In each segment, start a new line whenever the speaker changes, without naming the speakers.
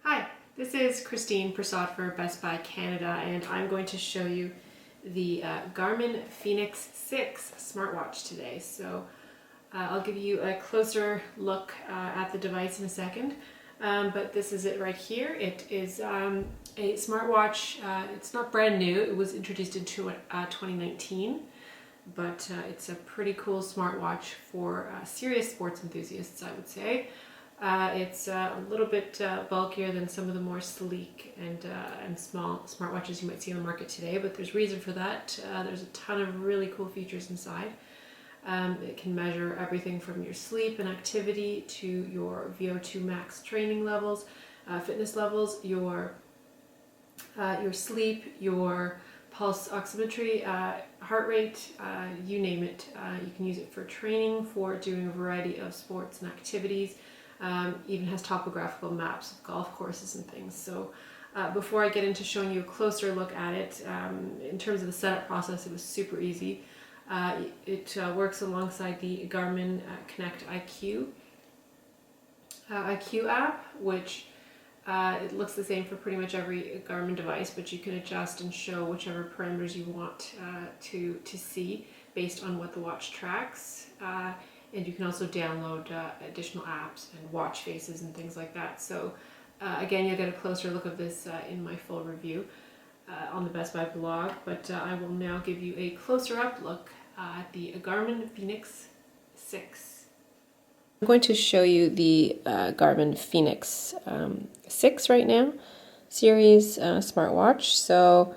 Hi, this is Christine Prasad for Best Buy Canada, and I'm going to show you the Garmin Fenix 6 smartwatch today. So I'll give you a closer look at the device in a second, but this is it right here. It is a smartwatch. It's not brand new. It was introduced in 2019, but it's a pretty cool smartwatch for serious sports enthusiasts, I would say. It's a little bit bulkier than some of the more sleek and small smartwatches you might see on the market today, but there's reason for that. There's a ton of really cool features inside. It can measure everything from your sleep and activity to your VO2 max training levels, fitness levels, your sleep, your pulse oximetry, heart rate, you name it. You can use it for training, for doing a variety of sports and activities. Even has topographical maps of golf courses and things. So before I get into showing you a closer look at it, in terms of the setup process, it was super easy. It works alongside the Garmin Connect IQ app, which it looks the same for pretty much every Garmin device, but you can adjust and show whichever parameters you want to see based on what the watch tracks. And you can also download additional apps and watch faces and things like that. So again, you'll get a closer look of this in my full review on the Best Buy blog, but I will now give you a closer up look at the Garmin Fenix 6. I'm going to show you the Garmin Fenix 6 right now, series smartwatch. So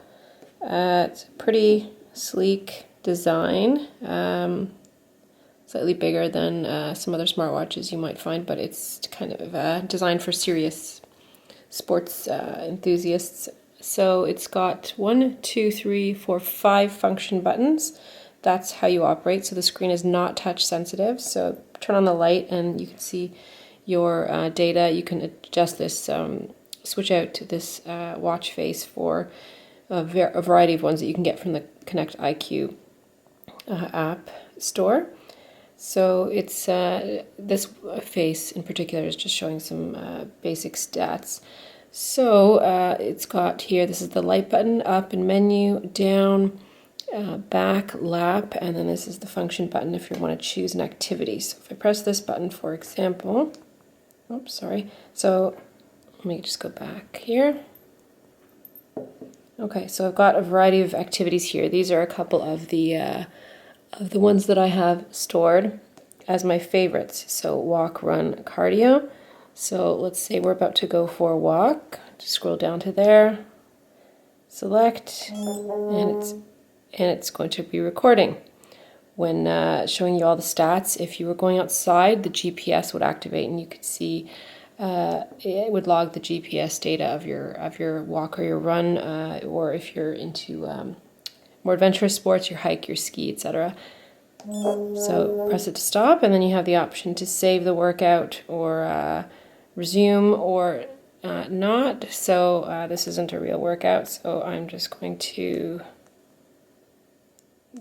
it's a pretty sleek design. Slightly bigger than some other smartwatches you might find, but it's kind of designed for serious sports enthusiasts. So it's got 5 function buttons. That's how you operate. So the screen is not touch sensitive. So turn on the light and you can see your data. You can adjust this, switch out to this watch face for a variety of ones that you can get from the Connect IQ app store. So it's this face in particular is just showing some basic stats. So it's got here, this is the light button, up and menu, down, back, lap, and then this is the function button if you want to choose an activity. So if I press this button, for example, oops, sorry. So let me just go back here. Okay, so I've got a variety of activities here. These are a couple of the ones that I have stored as my favorites. So walk, run, cardio. So let's say we're about to go for a walk. Just scroll down to there, select, and it's going to be recording. When showing you all the stats, if you were going outside, the GPS would activate and you could see it would log the GPS data of your walk or your run, or if you're into more adventurous sports, your hike, your ski, etc. So press it to stop, and then you have the option to save the workout or resume or not. So this isn't a real workout, so I'm just going to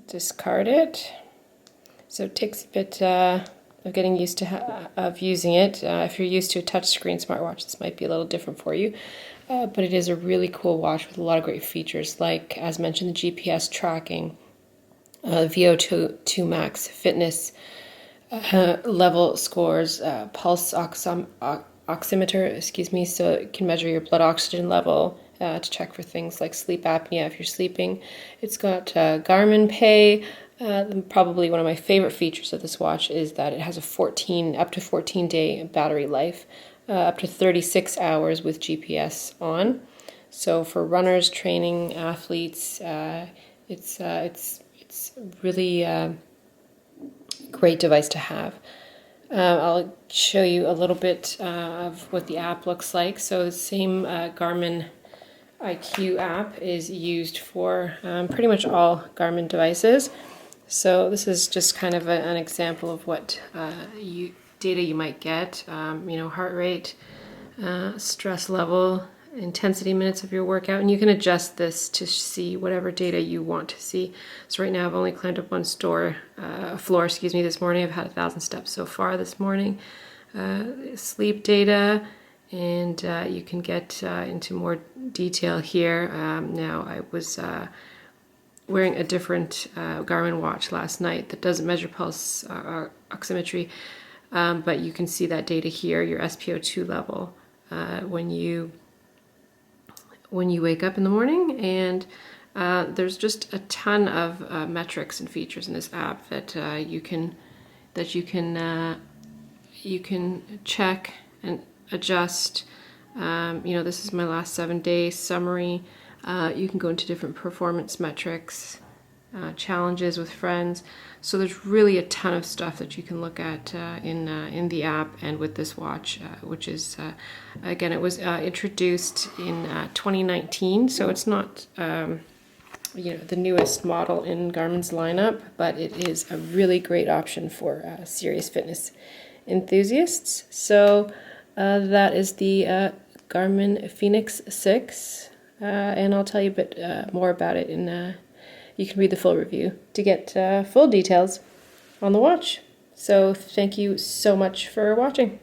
discard it. So it takes a bit of getting used to of using it. If you're used to a touchscreen smartwatch, this might be a little different for you. But it is a really cool watch with a lot of great features, like, as mentioned, the GPS tracking, VO2 max, fitness level scores, pulse oximeter, so it can measure your blood oxygen level to check for things like sleep apnea if you're sleeping. It's got Garmin Pay. Probably one of my favorite features of this watch is that it has a up to 14 day battery life. Up to 36 hours with GPS on. So for runners, training, athletes, it's really great device to have. I'll show you a little bit of what the app looks like. So the same Garmin IQ app is used for pretty much all Garmin devices. So this is just kind of an example of what data you might get, heart rate, stress level, intensity minutes of your workout, and you can adjust this to see whatever data you want to see. So right now I've only climbed up one floor, this morning. I've had 1,000 steps so far this morning. Sleep data, and you can get into more detail here. Now I was wearing a different Garmin watch last night that doesn't measure pulse oximetry, but you can see that data here, your SpO2 level when you wake up in the morning, and there's just a ton of metrics and features in this app that you can check and adjust. This is my last 7-day summary. You can go into different performance metrics, challenges with friends. So there's really a ton of stuff that you can look at in the app and with this watch, which is, again, it was introduced in 2019, so it's not the newest model in Garmin's lineup, but it is a really great option for serious fitness enthusiasts. So that is the Garmin Fenix 6, and I'll tell you a bit more about it you can read the full review to get full details on the watch. So thank you so much for watching.